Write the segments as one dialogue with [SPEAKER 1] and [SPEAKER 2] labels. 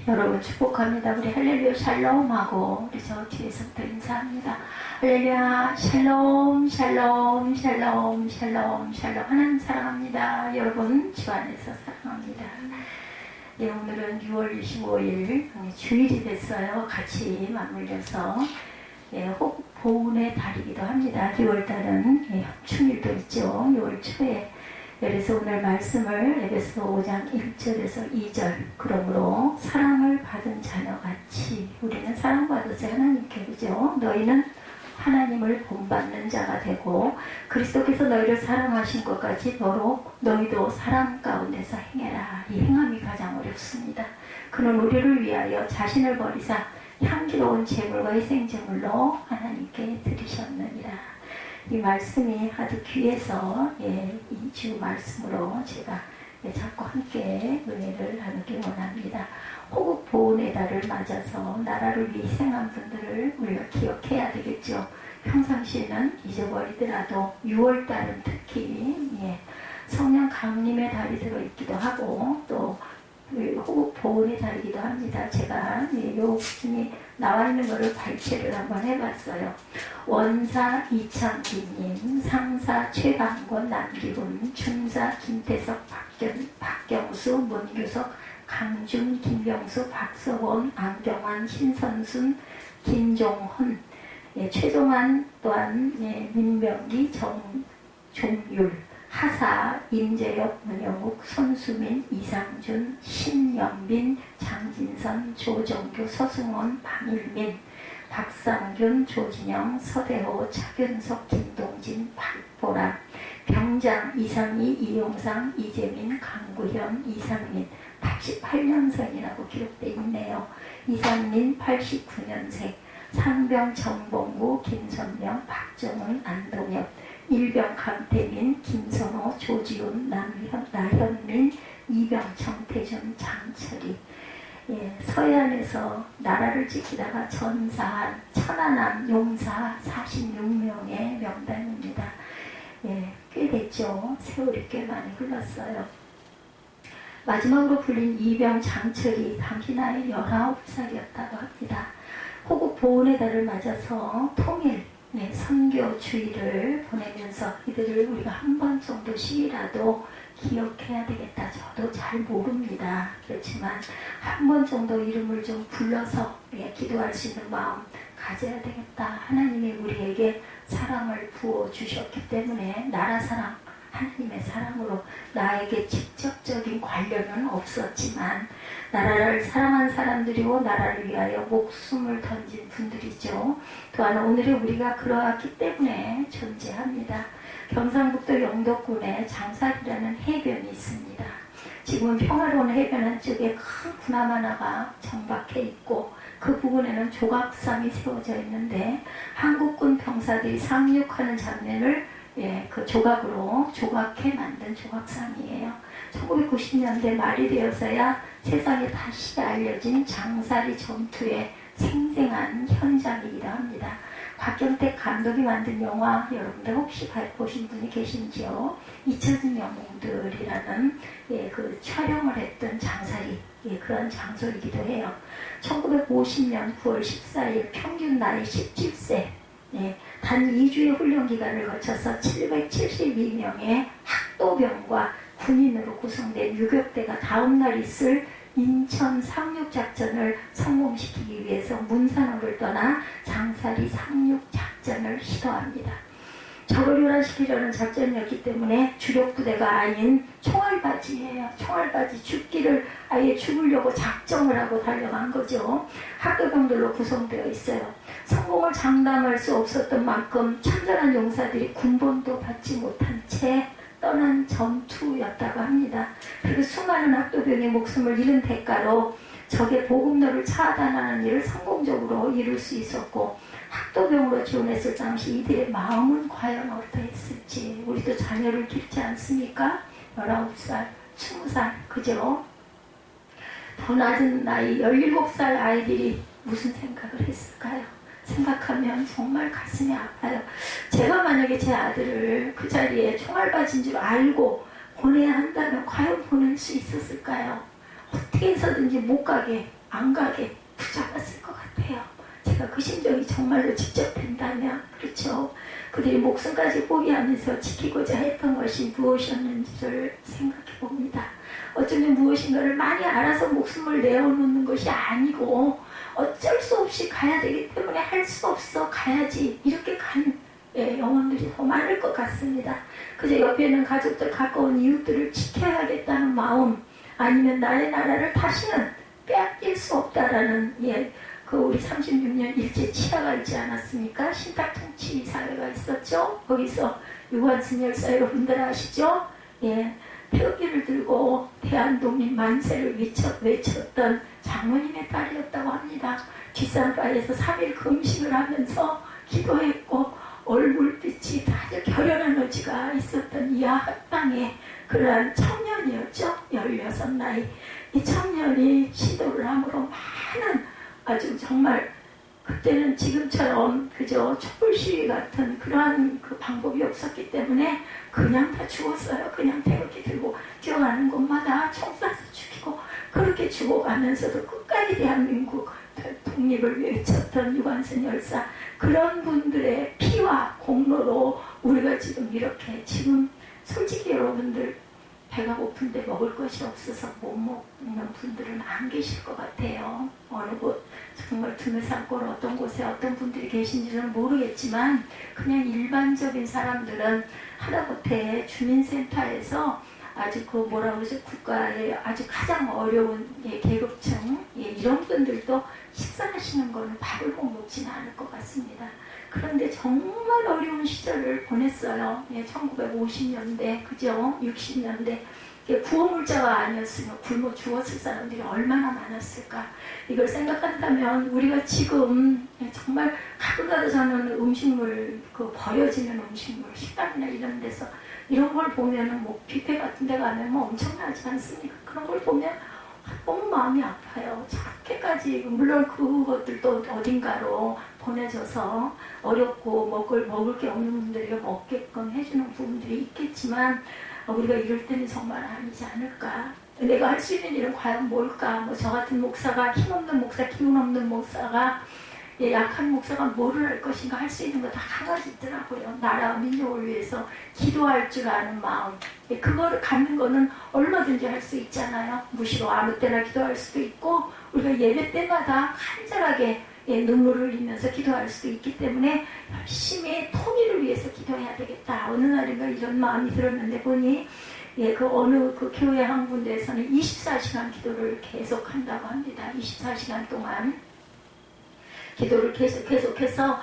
[SPEAKER 1] 여러분 축복합니다. 우리 할렐루야 샬롬하고 우리 저 뒤에서부터 인사합니다. 할렐루야 샬롬 샬롬 샬롬 샬롬 샬롬. 하나님 사랑합니다. 여러분 주 안에서 사랑합니다. 예, 오늘은 6월 25일 주일이 됐어요. 같이 맞물려서 혹 보훈의 달이기도 합니다. 6월달은 현충일도 있죠. 6월 초에. 그래서 오늘 말씀을 에베소 5장 1절에서 2절. 그러므로 사랑을 받은 자녀같이 우리는 사랑받았어요. 하나님께. 그죠? 너희는 하나님을 본받는 자가 되고 그리스도께서 너희를 사랑하신 것 같이 너희도 사랑 가운데서 행해라. 이 행함이 가장 어렵습니다. 그는 우리를 위하여 자신을 버리사 향기로운 제물과 희생제물로 하나님께 드리셨느니라. 이 말씀이 아주 귀해서 이 주 말씀으로 제가 자꾸 함께 은혜를 나누기 원합니다. 호국 보훈의 달을 맞아서 나라를 위해 희생한 분들을 우리가 기억해야 되겠죠. 평상시에는 잊어버리더라도 6월달은 특히 성령 강림의 달이 들어있기도 하고 또 호국 보훈의 달이기도 합니다. 제가 요 부분이 나와 있는 거를 발췌를 한번 해봤어요. 원사 이창기님, 상사 최강권 남기훈, 중사 김태석 박경수 문규석 강준 김병수 박서원 안경환 신선순 김종훈 최종환 또한 민병기 정종율 하사, 임재혁, 문영욱, 손수민, 이상준, 신영빈, 장진선, 조정규, 서승원, 방일민, 박상균, 조진영, 서대호, 차균석, 김동진, 박보라, 병장, 이상희, 이용상, 이재민, 강구현, 이상민, 88년생이라고 기록되어 있네요. 이상민 89년생, 상병 정봉구, 김선명, 박정훈, 안동엽, 일병 강태민, 김선호, 조지훈, 나현민, 이병, 정태준, 장철이. 서해안에서 나라를 지키다가 전사한 천안함 용사 46명의 명단입니다. 꽤 됐죠. 세월이 꽤 많이 흘렀어요. 마지막으로 불린 이병, 장철이 당시 나이 19살이었다고 합니다. 호국 보훈의 달을 맞아서 통일 선교 주의를 보내면서 이들을 우리가 한 번 정도씩이라도 기억해야 되겠다. 저도 잘 모릅니다. 그렇지만 한 번 정도 이름을 좀 불러서 기도할 수 있는 마음 가져야 되겠다. 하나님이 우리에게 사랑을 부어주셨기 때문에 나라 사랑, 하나님의 사랑으로 나에게 직접적인 관련은 없었지만 나라를 사랑한 사람들이고 나라를 위하여 목숨을 던진 분들이죠. 또한 오늘의 우리가 그러하기 때문에 존재합니다. 경상북도 영덕군에 장사리라는 해변이 있습니다. 지금은 평화로운 해변 한쪽에 큰 군함 하나가 정박해 있고 그 부근에는 조각상이 세워져 있는데 한국군 병사들이 상륙하는 장면을 그 조각으로 조각해 만든 조각상이에요. 1990년대 말이 되어서야 세상에 다시 알려진 장사리 전투의 생생한 현장이기도 합니다. 곽경택 감독이 만든 영화 여러분들 혹시 보신 분이 계신지요? 잊혀진 영웅들이라는 그 촬영을 했던 장사리 그런 장소이기도 해요. 1950년 9월 14일 평균 나이 17세 단 2주의 훈련 기간을 거쳐서 772명의 학도병과 군인으로 구성된 유격대가 다음날 있을 인천 상륙작전을 성공시키기 위해서 문산호를 떠나 장사리 상륙작전을 시도합니다. 적을 교란시키려는 작전이었기 때문에 주력 부대가 아닌 총알바지예요. 총알바지 아예 죽으려고 작정을 하고 달려간 거죠. 학도병들로 구성되어 있어요. 성공을 장담할 수 없었던 만큼 천전한 용사들이 군번도 받지 못한 채 떠난 전투였다고 합니다. 그리고 수많은 학도병의 목숨을 잃은 대가로 적의 보급로를 차단하는 일을 성공적으로 이룰 수 있었고 학도병으로 지원했을 당시 이들의 마음은 과연 어떠했을지. 우리도 자녀를 기르지 않습니까? 19살, 20살, 그죠? 더 낮은 나이 17살 아이들이 무슨 생각을 했을까요? 생각하면 정말 가슴이 아파요. 제가 만약에 제 아들을 그 자리에 총알바지인 줄 알고 보내야 한다면 과연 보낼 수 있었을까요? 어떻게 해서든지 못 가게 안 가게 붙잡았을 것 같아요. 제가 그 심정이 정말로 직접 된다면, 그렇죠. 그들이 목숨까지 포기하면서 지키고자 했던 것이 무엇이었는지를 생각해 봅니다. 어쩌면 무엇인가를 많이 알아서 목숨을 내어놓는 것이 아니고 어쩔 수 없이 가야 되기 때문에 할 수 없어 가야지 이렇게 간 영혼들이 더 많을 것 같습니다. 그저 옆에 있는 가족들, 가까운 이웃들을 지켜야겠다는 마음, 아니면 나의 나라를 다시는 빼앗길 수 없다라는 그 우리 36년 일제 치하가 있지 않았습니까? 신탁통치 사회가 있었죠. 거기서 유관순 열사 여러분들 아시죠? 태극기를 들고 대한독립 만세를 외쳤던 장모님의 딸이었다고 합니다. 뒷산바에서 3일 금식을 하면서 기도했고 얼굴빛이 아주 결연한 의지가 있었던 이 학당의 그러한 청년이었죠. 16 나이. 이 청년이 시도를 함으로 많은 아주 정말 그때는 지금처럼 그저 촛불 시위 같은 그러한 그 방법이 없었기 때문에 그냥 다 죽었어요. 그냥 태극기 들고 뛰어가는 곳마다 총 쏴서 죽이고 그렇게 죽어가면서도 끝까지 대한민국 독립을 외쳤던 유관순 열사, 그런 분들의 피와 공로로 우리가 지금 이렇게, 지금 솔직히 여러분들 배가 고픈데 먹을 것이 없어서 못 먹는 분들은 안 계실 것 같아요. 어느 곳 정말 드물산골 어떤 곳에 어떤 분들이 계신지는 모르겠지만 그냥 일반적인 사람들은 하다못해 주민센터에서 아주 그 뭐라고 그러죠, 국가의 아주 가장 어려운 계급층 이런 분들도 식사하시는 거는 밥을 못 먹지는 않을 것 같습니다. 그런데 정말 어려운 시절을 보냈어요. 1950년대, 그죠? 60년대. 구호물자가 아니었으면 굶어 죽었을 사람들이 얼마나 많았을까. 이걸 생각한다면 우리가 지금 정말 가끔 가다 저는 음식물, 그 버려지는 음식물, 식당이나 이런 데서 이런 걸 보면은 뭐 뷔페 같은 데 가면 뭐 엄청나지 않습니까? 그런 걸 보면 너무 마음이 아파요. 저렇게까지, 물론 그것들도 어딘가로 보내져서 어렵고 먹을 게 없는 분들에게 먹게끔 해주는 부분들이 있겠지만 우리가 이럴 때는 정말 아니지 않을까. 내가 할 수 있는 일은 과연 뭘까. 뭐 저 같은 목사가, 힘없는 목사, 기운 없는 목사가, 약한 목사가 뭐를 할 것인가. 할 수 있는 거 다 한 가지 있더라고요. 나라와 민족을 위해서 기도할 줄 아는 마음. 그거를 갖는 거는 얼마든지 할 수 있잖아요. 무시로 아무 때나 기도할 수도 있고 우리가 예배 때마다 간절하게 눈물을 흘리면서 기도할 수도 있기 때문에 열심히 통일을 위해서 기도해야 되겠다. 어느 날인가 이런 마음이 들었는데 보니 그 어느 그 교회 한 군데에서는 24시간 기도를 계속한다고 합니다. 24시간 동안 기도를 계속해서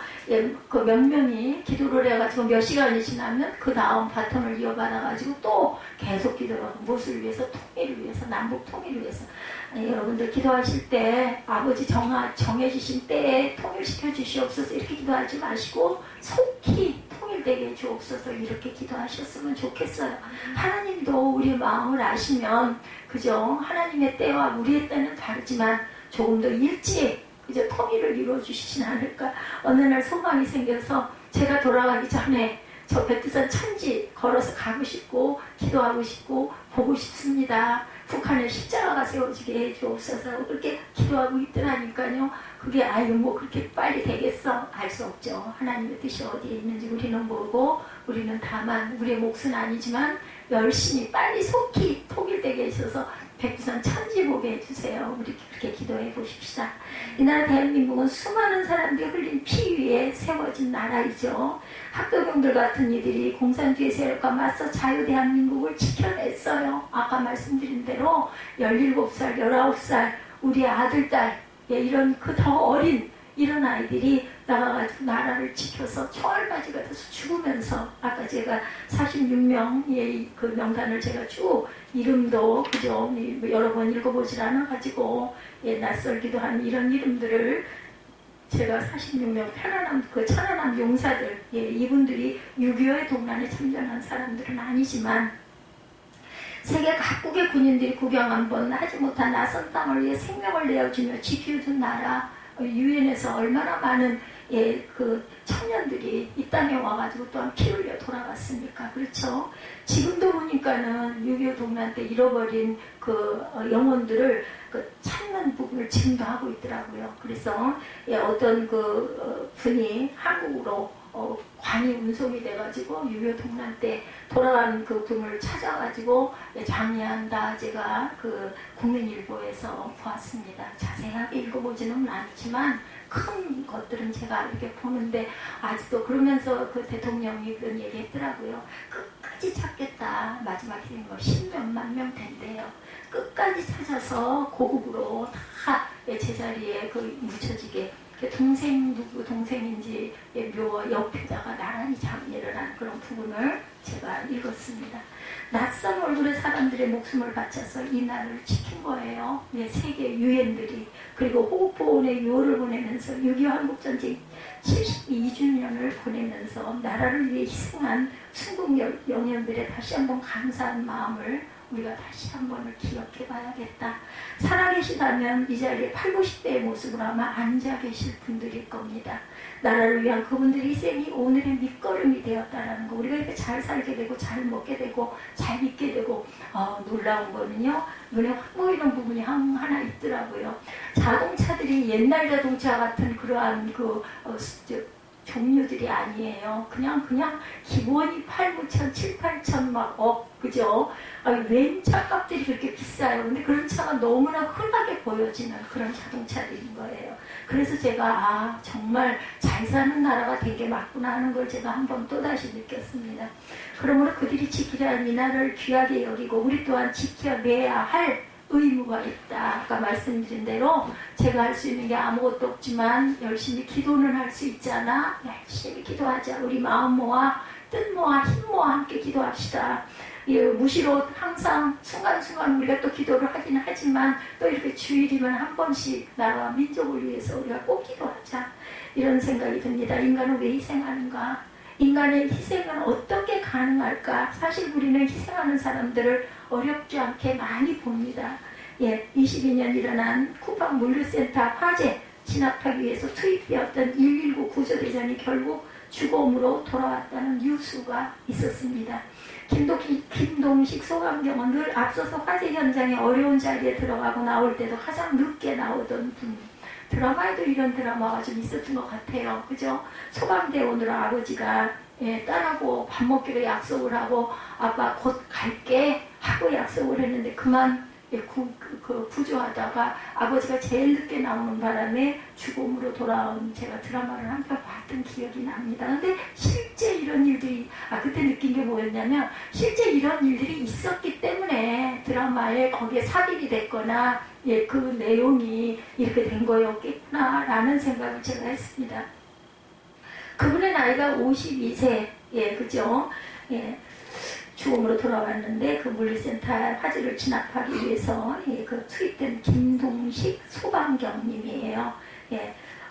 [SPEAKER 1] 그 몇 명이 기도를 해가지고 몇 시간이 지나면 그 다음 바톤을 이어받아가지고 또 계속 기도하고 무엇을 위해서? 통일을 위해서, 남북 통일을 위해서. 여러분들 기도하실 때 아버지 정해주신 때에 통일시켜 주시옵소서 이렇게 기도하지 마시고 속히 통일되게 해 주옵소서 이렇게 기도하셨으면 좋겠어요. 하나님도 우리 마음을 아시면 그죠? 하나님의 때와 우리의 때는 다르지만 조금 더 일찍 이제 통일을 이루어주시진 않을까. 어느 날 소망이 생겨서 제가 돌아가기 전에 저 백두산 천지 걸어서 가고 싶고 기도하고 싶고 보고 싶습니다. 북한에 십자가가 세워지게 해주옵소서 그렇게 기도하고 있더라니까요. 그게 뭐 그렇게 빨리 되겠어? 알 수 없죠. 하나님의 뜻이 어디에 있는지 우리는 모르고 우리는 다만 우리의 몫은 아니지만 열심히 빨리 속히 통일되게 해주셔서 백두산 천지 보게 해주세요. 우리 그렇게 기도해 보십시다. 이 나라 대한민국은 수많은 사람들이 흘린 피 위에 세워진 나라이죠. 학도병들 같은 이들이 공산주의 세력과 맞서 자유 대한민국을 지켜냈어요. 아까 말씀드린 대로 17살, 19살 우리 아들, 딸 이런 그 더 어린 이런 아이들이 나가가지고 나라를 지켜서 총알바지가 돼서 죽으면서 아까 제가 46명의 그 명단을 제가 쭉 이름도 그죠 여러 번 읽어보질 않아가지고 낯설기도 한 이런 이름들을 제가 46명 천안함 용사들 이분들이 6.25의 동란에 참전한 사람들은 아니지만 세계 각국의 군인들이 구경 한번 하지 못한 낯선 땅을 위해 생명을 내어주며 지켜준 나라 유엔에서 얼마나 많은 그 청년들이 이 땅에 와가지고 또한 피 흘려 돌아갔습니까? 그렇죠? 지금도 보니까는 6.25 동란 때 잃어버린 그 영혼들을 그 찾는 부분을 지금도 하고 있더라고요. 그래서 어떤 그 분이 한국으로 관이 운송이 돼가지고 6.25 동란 때 돌아간 그 분을 찾아가지고 장례한다 제가 그 국민일보에서 보았습니다. 자세하게 읽어보지는 않지만 큰 것들은 제가 이렇게 보는데 아직도 그러면서 그 대통령이 그런 얘기 했더라고요. 끝까지 찾겠다. 마지막 힘이 뭐 10몇만 명 된대요. 끝까지 찾아서 고국으로 다 제자리에 그 묻혀지게 동생 누구 동생인지 묘 옆에다가 나란히 장례를 한 그런 부분을 제가 읽었습니다. 낯선 얼굴의 사람들의 목숨을 바쳐서 이 날을 지킨 거예요. 세계 유엔들이. 그리고 호국보훈의 유호를 보내면서 6.25 한국전쟁 72주년을 보내면서 나라를 위해 희생한 순국 영령들의 다시 한번 감사한 마음을 우리가 다시 한 번을 기억해 봐야겠다. 살아계시다면 이 자리에 80, 90대의 모습으로 아마 앉아 계실 분들일 겁니다. 나라를 위한 그분들의 희생이 오늘의 밑거름이 되었다라는 거. 우리가 이렇게 잘 살게 되고 잘 먹게 되고 잘 믿게 되고 놀라운 거는요. 눈에 확 보이는 부분이 하나 있더라고요. 자동차들이 옛날 자동차 같은 그러한 종류들이 아니에요. 그냥 기본이 8, 9천, 7, 8천 그죠? 웬 차값들이 그렇게 비싸요. 근데 그런 차가 너무나 흔하게 보여지는 그런 자동차들인 거예요. 그래서 제가 정말 잘 사는 나라가 된 게 맞구나 하는 걸 제가 한번 또다시 느꼈습니다. 그러므로 그들이 지키려 한 이 나라를 귀하게 여기고 우리 또한 지켜내야 할 의무가 있다. 아까 말씀드린 대로 제가 할 수 있는 게 아무것도 없지만 열심히 기도는 할 수 있잖아. 열심히 기도하자. 우리 마음 모아 뜻 모아 힘 모아 함께 기도합시다. 무시로 항상 순간순간 우리가 또 기도를 하긴 하지만 또 이렇게 주일이면 한 번씩 나라와 민족을 위해서 우리가 꼭 기도하자. 이런 생각이 듭니다. 인간은 왜 희생하는가? 인간의 희생은 어떻게 가능할까? 사실 우리는 희생하는 사람들을 어렵지 않게 많이 봅니다. 22년 일어난 쿠팡 물류센터 화재 진압하기 위해서 투입되었던 119 구조대전이 결국 죽음으로 돌아왔다는 뉴스가 있었습니다. 김동식 소감경은 늘 앞서서 화재 현장에 어려운 자리에 들어가고 나올 때도 가장 늦게 나오던 분. 드라마에도 이런 드라마가 좀 있었던 것 같아요. 그죠? 소방대원으로 아버지가 딸하고 밥 먹기로 약속을 하고 아빠 곧 갈게 하고 약속을 했는데 그만 구조하다가 아버지가 제일 늦게 나오는 바람에 죽음으로 돌아온 제가 드라마를 한 편 봤던 기억이 납니다. 근데 실제 이런 일들이 그때 느낀 게 뭐였냐면 실제 이런 일들이 있었기 때문에 드라마에 거기에 삽입이 됐거나 그 내용이 이렇게 된 거였겠구나 라는 생각을 제가 했습니다. 그분의 나이가 52세 그죠? 죽음으로 돌아왔는데 그 물류센터 화재를 진압하기 위해서 그 투입된 김동식 소방경님이에요.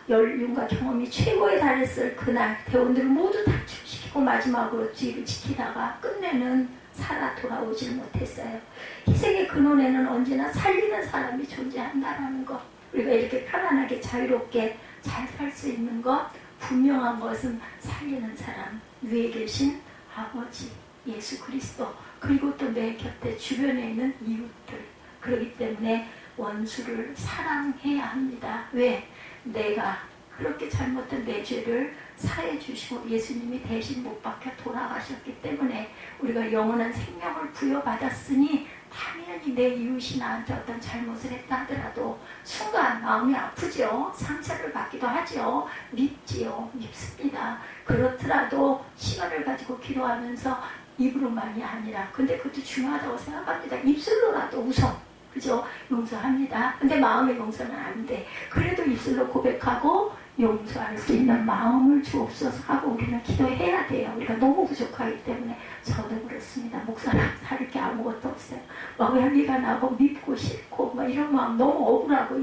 [SPEAKER 1] 연륜과 경험이 최고에 달했을 그날 대원들을 모두 탈출시키고 마지막으로 뒤를 지키다가 끝내는 살아 돌아오질 못했어요. 희생의 근원에는 언제나 살리는 사람이 존재한다는 것. 우리가 이렇게 편안하게 자유롭게 잘 살 수 있는 것, 분명한 것은 살리는 사람, 위에 계신 아버지 예수 그리스도, 그리고 또 내 곁에 주변에 있는 이웃들. 그렇기 때문에 원수를 사랑해야 합니다. 왜? 내가 그렇게 잘못된 내 죄를 사해 주시고 예수님이 대신 못 박혀 돌아가셨기 때문에 우리가 영원한 생명을 부여받았으니 당연히 내 이웃이 나한테 어떤 잘못을 했다 하더라도 순간 마음이 아프죠. 상처를 받기도 하죠. 밉지요. 밉습니다. 그렇더라도 시간을 가지고 기도하면서 입으로만이 아니라, 근데 그것도 중요하다고 생각합니다. 입술로라도 웃어. 그죠? 용서합니다. 근데 마음의 용서는 안 돼. 그래도 입술로 고백하고 용서할 수 있는 마음을 주옵소서 하고 우리는 기도해야 돼요. 우리가 너무 부족하기 때문에. 저도 그렇습니다. 목사님 다를 게 아무것도 없어요. 막 열기가 나고 밉고 싫고 막 이런 마음 너무 억울하고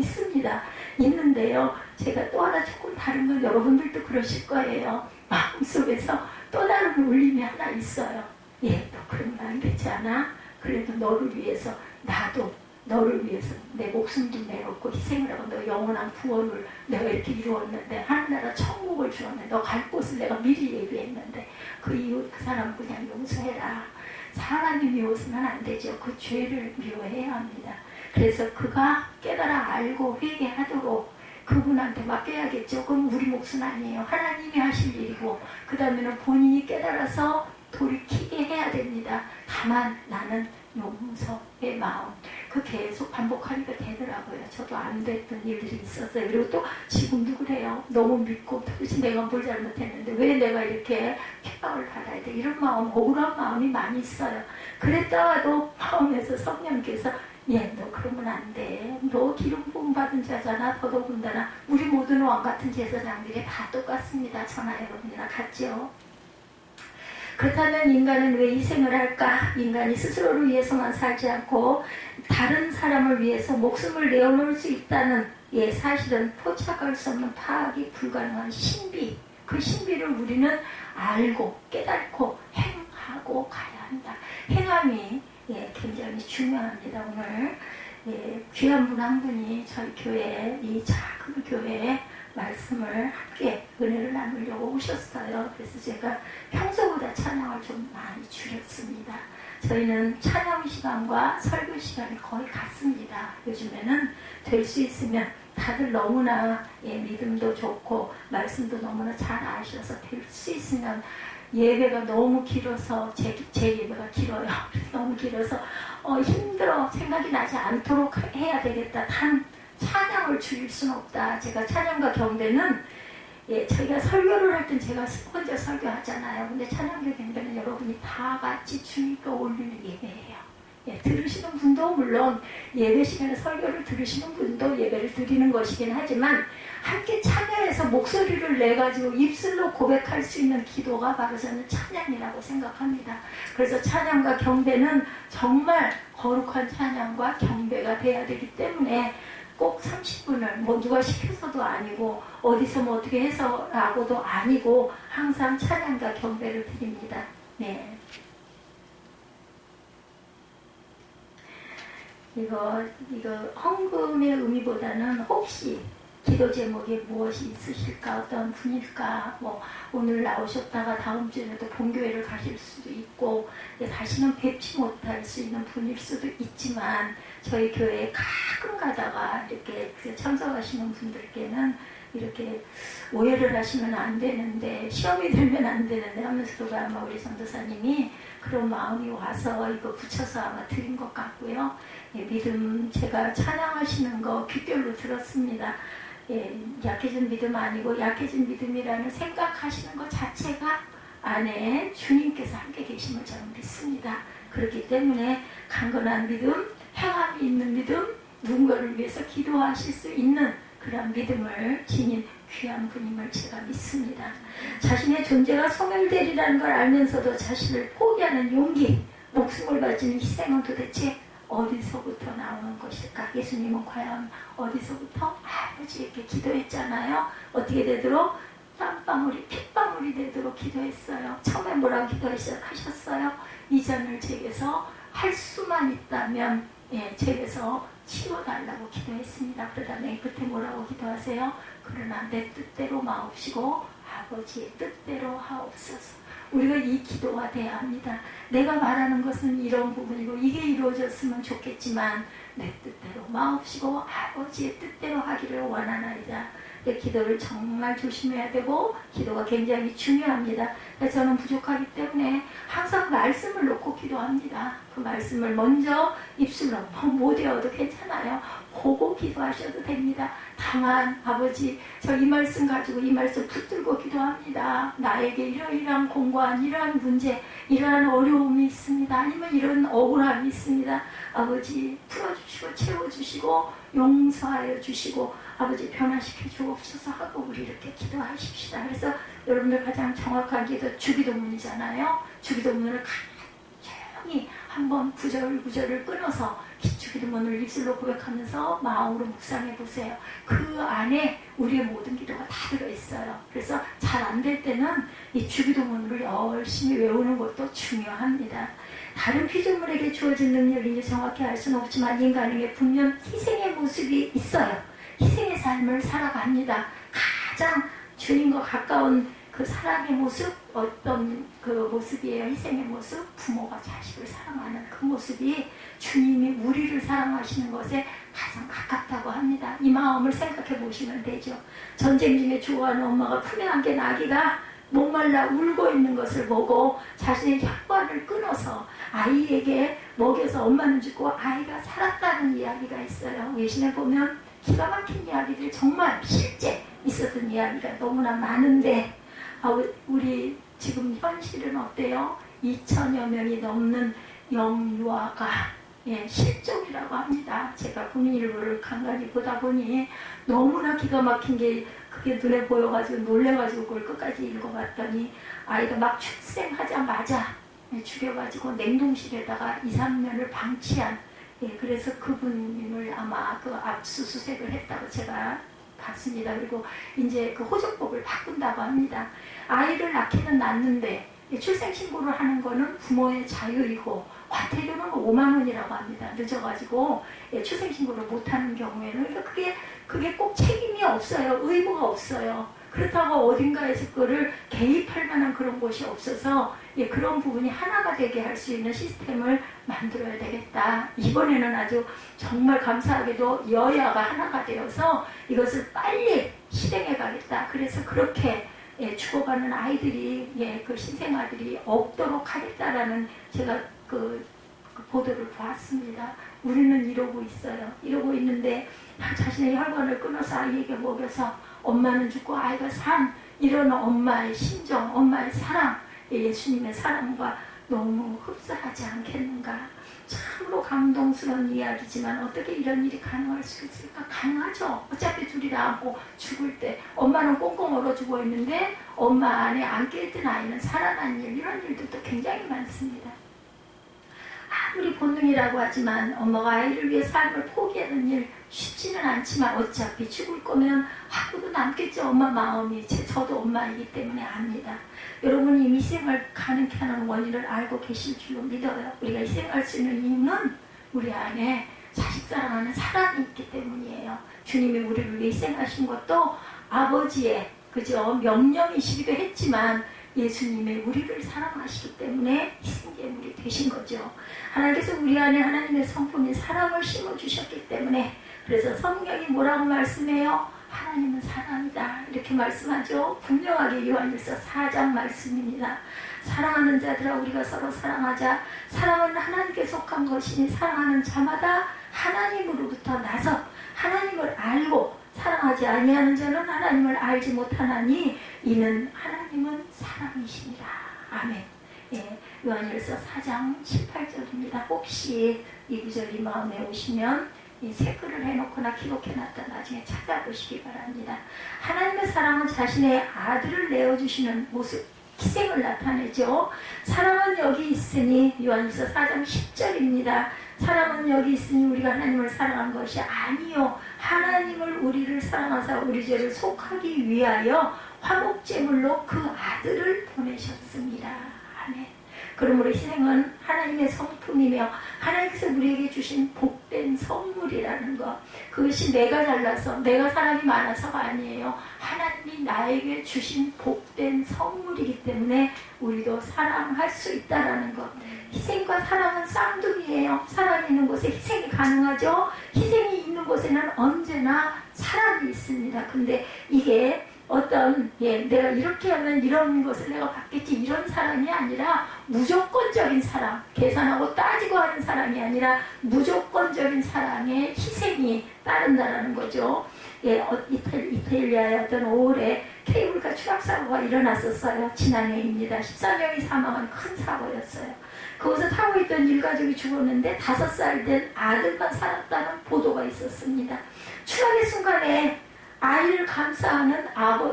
[SPEAKER 1] 있는데요. 제가 또 하나 조금 다른 건 여러분들도 그러실 거예요. 마음속에서 또 다른 울림이 하나 있어요. 또 그러면 안 되지 않아? 그래도 너를 위해서 나도 너를 위해서 내 목숨도 내놓고 희생을 하고 너 영원한 구원을 내가 이렇게 이루었는데 하늘나라 천국을 주었는데 너 갈 곳을 내가 미리 예비했는데 그 이웃 그 사람 그냥 용서해라. 사람이 미워서는 안 되죠. 그 죄를 미워해야 합니다. 그래서 그가 깨달아 알고 회개하도록 그분한테 맡겨야겠죠. 그럼 우리 몫은 아니에요. 하나님이 하실 일이고 그 다음에는 본인이 깨달아서 돌이키게 해야 됩니다. 다만 나는 용서의 마음 그 계속 반복하니까 되더라고요. 저도 안 됐던 일들이 있었어요. 그리고 또 지금도 그래요. 너무 믿고 도대체 내가 뭘 잘못했는데 왜 내가 이렇게 쾌락을 받아야 돼. 이런 마음, 억울한 마음이 많이 있어요. 그랬다가도 마음에서 성령께서 너 그러면 안 돼. 너 기름 부음 받은 자잖아. 더더군다나 우리 모두는 왕같은 제사장들이 다 똑같습니다. 저나 여러분이나 같죠. 그렇다면 인간은 왜 희생을 할까? 인간이 스스로를 위해서만 살지 않고 다른 사람을 위해서 목숨을 내어놓을 수 있다는 사실은 포착할 수 없는 파악이 불가능한 신비. 그 신비를 우리는 알고 깨닫고 행하고 가야 한다. 행함이 굉장히 중요합니다. 오늘 귀한 분 한 분이 저희 교회 이 작은 교회에 말씀을 함께 은혜를 나누려고 오셨어요. 그래서 제가 평소보다 찬양을 좀 많이 줄였습니다. 저희는 찬양 시간과 설교 시간이 거의 같습니다. 요즘에는 될 수 있으면 다들 너무나 믿음도 좋고 말씀도 너무나 잘 아셔서 될 수 있으면 예배가 너무 길어서 제 예배가 길어요. 너무 길어서 힘들어 생각이 나지 않도록 해야 되겠다. 단 찬양을 줄일 수는 없다. 제가 찬양과 경배는 저희가 설교를 할 땐 제가 혼자 설교하잖아요. 근데 찬양과 경배는 여러분이 다 같이 주님께 올리는 예배예요. 들으시는 분도 물론 예배 시간에 설교를 들으시는 분도 예배를 드리는 것이긴 하지만 함께 참여해서 목소리를 내가지고 입술로 고백할 수 있는 기도가 바로 저는 찬양이라고 생각합니다. 그래서 찬양과 경배는 정말 거룩한 찬양과 경배가 돼야 되기 때문에 꼭 30분을 뭐 누가 시켜서도 아니고 어디서 뭐 어떻게 해서라고도 아니고 항상 찬양과 경배를 드립니다. 네. 이거 헌금의 의미보다는 혹시 기도 제목에 무엇이 있으실까, 어떤 분일까, 뭐 오늘 나오셨다가 다음 주에도 본교회를 가실 수도 있고 다시는 뵙지 못할 수 있는 분일 수도 있지만 저희 교회에 가끔 가다가 이렇게 참석하시는 분들께는 이렇게 오해를 하시면 안 되는데 시험이 들면 안 되는데 하면서도 아마 우리 전도사님이 그런 마음이 와서 이거 붙여서 아마 드린 것 같고요. 믿음 제가 찬양하시는 거 귓결로 들었습니다. 약해진 믿음 아니고 약해진 믿음이라는 생각하시는 것 자체가 안에 주님께서 함께 계심을 저는 믿습니다. 그렇기 때문에 강건한 믿음, 행함이 있는 믿음, 누군가를 위해서 기도하실 수 있는 그런 믿음을 지닌 귀한 분임을 제가 믿습니다. 자신의 존재가 소멸되리라는 걸 알면서도 자신을 포기하는 용기, 목숨을 바치는 희생은 도대체 어디서부터 나오는 것일까? 예수님은 과연 어디서부터 아버지에게 기도했잖아요. 어떻게 되도록? 땀방울이 핏방울이 되도록 기도했어요. 처음에 뭐라고 기도하셨어요? 이 잔을 제게서 할 수만 있다면 제게서 치워달라고 기도했습니다. 그러다 맨 끝에 뭐라고 기도하세요? 그러나 내 뜻대로 마옵시고 아버지의 뜻대로 하옵소서. 우리가 이 기도가 돼야 합니다. 내가 말하는 것은 이런 부분이고 이게 이루어졌으면 좋겠지만 내 뜻대로 마옵시고 아버지의 뜻대로 하기를 원하나이다. 내 기도를 정말 조심해야 되고 기도가 굉장히 중요합니다. 저는 부족하기 때문에 항상 말씀을 놓고 기도합니다. 그 말씀을 먼저 입술로 못 외워도 괜찮아요. 보고 기도하셔도 됩니다. 다만 아버지 저 이 말씀 가지고 이 말씀 붙들고 기도합니다. 나에게 이러이러한 공고한 이러한 문제 이러한 어려움이 있습니다. 아니면 이런 억울함이 있습니다. 아버지 풀어주시고 채워주시고 용서하여 주시고 아버지 변화시켜 주옵소서 하고 우리 이렇게 기도하십시다. 그래서 여러분들 가장 정확한 기도 주기도문이잖아요. 주기도문을 조용히 한번 구절을 끊어서 주기도문을 입술로 고백하면서 마음으로 묵상해 보세요. 그 안에 우리의 모든 기도가 다 들어있어요. 그래서 잘 안 될 때는 이 주기도문을 열심히 외우는 것도 중요합니다. 다른 피조물에게 주어진 능력인지 정확히 알 수는 없지만 인간에게 분명 희생의 모습이 있어요. 희생의 삶을 살아갑니다. 가장 주님과 가까운 그 사랑의 모습, 어떤 그 모습이에요. 희생의 모습, 부모가 자식을 사랑하는 그 모습이 주님이 우리를 사랑하시는 것에 가장 가깝다고 합니다. 이 마음을 생각해 보시면 되죠. 전쟁 중에 좋아하는 엄마가 품에 안긴 아기가 목말라 울고 있는 것을 보고 자신의 혈관을 끊어서 아이에게 먹여서 엄마는 죽고 아이가 살았다는 이야기가 있어요. 외신에 보면 기가 막힌 이야기들이 정말 실제 있었던 이야기가 너무나 많은데, 우리 지금 현실은 어때요? 2천여 명이 넘는 영유아가 실종이라고 합니다. 제가 국민일보를 간간히 보다 보니 너무나 기가 막힌 게 그게 눈에 보여가지고 놀래가지고 그걸 끝까지 읽어봤더니 아이가 막 출생하자마자 죽여가지고 냉동실에다가 2, 3년을 방치한, 그래서 그분을 아마 그 압수수색을 했다고 제가 봤습니다. 그리고 이제 그 호적법을 바꾼다고 합니다. 아이를 낳기는 낳는데 출생신고를 하는 거는 부모의 자유이고 과태료는 5만 원이라고 합니다. 늦어가지고 출생신고를 못하는 경우에는. 그러니까 그게 꼭 책임이 없어요. 의무가 없어요. 그렇다고 어딘가에서 그거를 개입할 만한 그런 곳이 없어서 그런 부분이 하나가 되게 할 수 있는 시스템을 만들어야 되겠다. 이번에는 아주 정말 감사하게도 여야가 하나가 되어서 이것을 빨리 실행해 가겠다. 그래서 그렇게 죽어가는 아이들이, 그 신생아들이 없도록 하겠다라는 제가 그 보도를 보았습니다. 우리는 이러고 있어요. 이러고 있는데 자신의 혈관을 끊어서 아이에게 먹여서 엄마는 죽고 아이가 산 이런 엄마의 심정, 엄마의 사랑, 예수님의 사랑과 너무 흡사하지 않겠는가. 참으로 감동스러운 이야기지만 어떻게 이런 일이 가능할 수 있을까? 가능하죠. 어차피 둘이 다 죽을 때 엄마는 꽁꽁 얼어 죽어 있는데 엄마 안에 안겨있던 아이는 살아난 일, 이런 일들도 굉장히 많습니다. 아무리 본능이라고 하지만 엄마가 아이를 위해 삶을 포기하는 일 쉽지는 않지만 어차피 죽을 거면 하고도 남겠죠. 엄마 마음이. 저도 엄마이기 때문에 압니다. 여러분이 이 희생을 가능케 하는 원인을 알고 계실 줄로 믿어요. 우리가 희생할 수 있는 이유는 우리 안에 자식 사랑하는 사랑이 있기 때문이에요. 주님이 우리를 위해 희생하신 것도 아버지의 명령이시기도 했지만 예수님이 우리를 사랑하시기 때문에 희생제물이 되신 거죠. 하나님께서 우리 안에 하나님의 성품인 사랑을 심어주셨기 때문에, 그래서 성경이 뭐라고 말씀해요? 하나님은 사랑이다. 이렇게 말씀하죠. 분명하게 요한일서 4장 말씀입니다. 사랑하는 자들아 우리가 서로 사랑하자. 사랑은 하나님께 속한 것이니 사랑하는 자마다 하나님으로부터 나서 하나님을 알고 사랑하지 아니하는 자는 하나님을 알지 못하나니 이는 하나님은 사랑이십니다. 아멘. 요한일서 4장 18절입니다. 혹시 이 구절이 마음에 오시면 색글을 해놓거나 기록해놨다 나중에 찾아보시기 바랍니다. 하나님의 사랑은 자신의 아들을 내어주시는 모습, 희생을 나타내죠. 사랑은 여기 있으니, 요한일서 4장 10절입니다. 사랑은 여기 있으니 우리가 하나님을 사랑한 것이 아니요 하나님을 우리를 사랑하사 우리 죄를 속하기 위하여 화목제물로 그 아들을 보내셨습니다. 아멘. 그러므로 희생은 하나님의 성품이며 하나님께서 우리에게 주신 복된 선물이라는 것, 그것이 내가 잘나서 내가 사람이 많아서가 아니에요. 하나님이 나에게 주신 복된 선물이기 때문에 우리도 사랑할 수 있다는 것. 희생과 사랑은 쌍둥이에요. 사랑이 있는 곳에 희생이 가능하죠. 희생이 있는 곳에는 언제나 사랑이 있습니다. 근데 이게 어떤 내가 이렇게 하면 이런 것을 내가 받겠지 이런 사랑이 아니라 무조건적인 사랑, 계산하고 따지고 하는 사랑이 아니라 무조건적인 사랑에 희생이 따른다는 거죠. 이탈리아의 어떤 5월에 케이블카 추락사고가 일어났었어요. 지난해입니다. 14명이 사망한 큰 사고였어요. 거기서 타고 있던 일가족이 죽었는데 5살 된 아들만 살았다는 보도가 있었습니다. 추락의 순간에 아이를 감싸는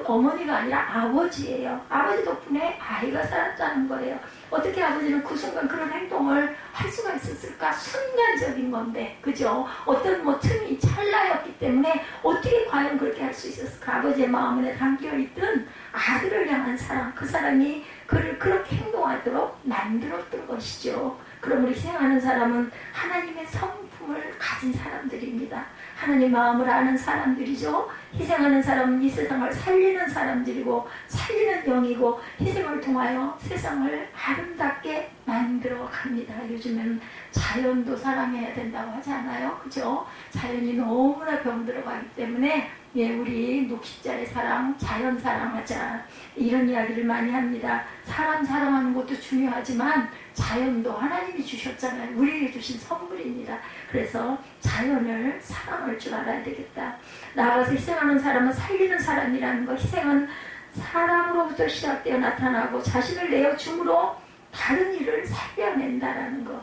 [SPEAKER 1] 어머니가 아니라 아버지예요. 아버지 덕분에 아이가 살았다는 거예요. 어떻게 아버지는 그 순간 그런 행동을 할 수가 있었을까? 순간적인 건데, 그죠? 어떤 틈이 찰나였기 때문에 어떻게 과연 그렇게 할 수 있었을까? 아버지의 마음에 담겨있던 아들을 향한 사랑, 그 사랑이 그를 그렇게 행동하도록 만들었던 것이죠. 그러므로 희생하는 사람은 하나님의 성품을 가진 사람들입니다. 하나님 마음을 아는 사람들이죠. 희생하는 사람은 이 세상을 살리는 사람들이고 살리는 영이고 희생을 통하여 세상을 아름답게 만들어 갑니다. 요즘엔 자연도 사랑해야 된다고 하지 않아요? 그죠? 자연이 너무나 병들어가기 때문에 우리 녹십자의 사랑, 자연 사랑하자 이런 이야기를 많이 합니다. 사람 사랑하는 것도 중요하지만 자연도 하나님이 주셨잖아요. 우리에게 주신 선물입니다. 그래서 자연을 사랑할 줄 알아야 되겠다. 나아가서 희생하는 사람은 살리는 사람이라는 것, 희생은 사람으로부터 시작되어 나타나고 자신을 내어줌으로 다른 이를 살려낸다라는 것.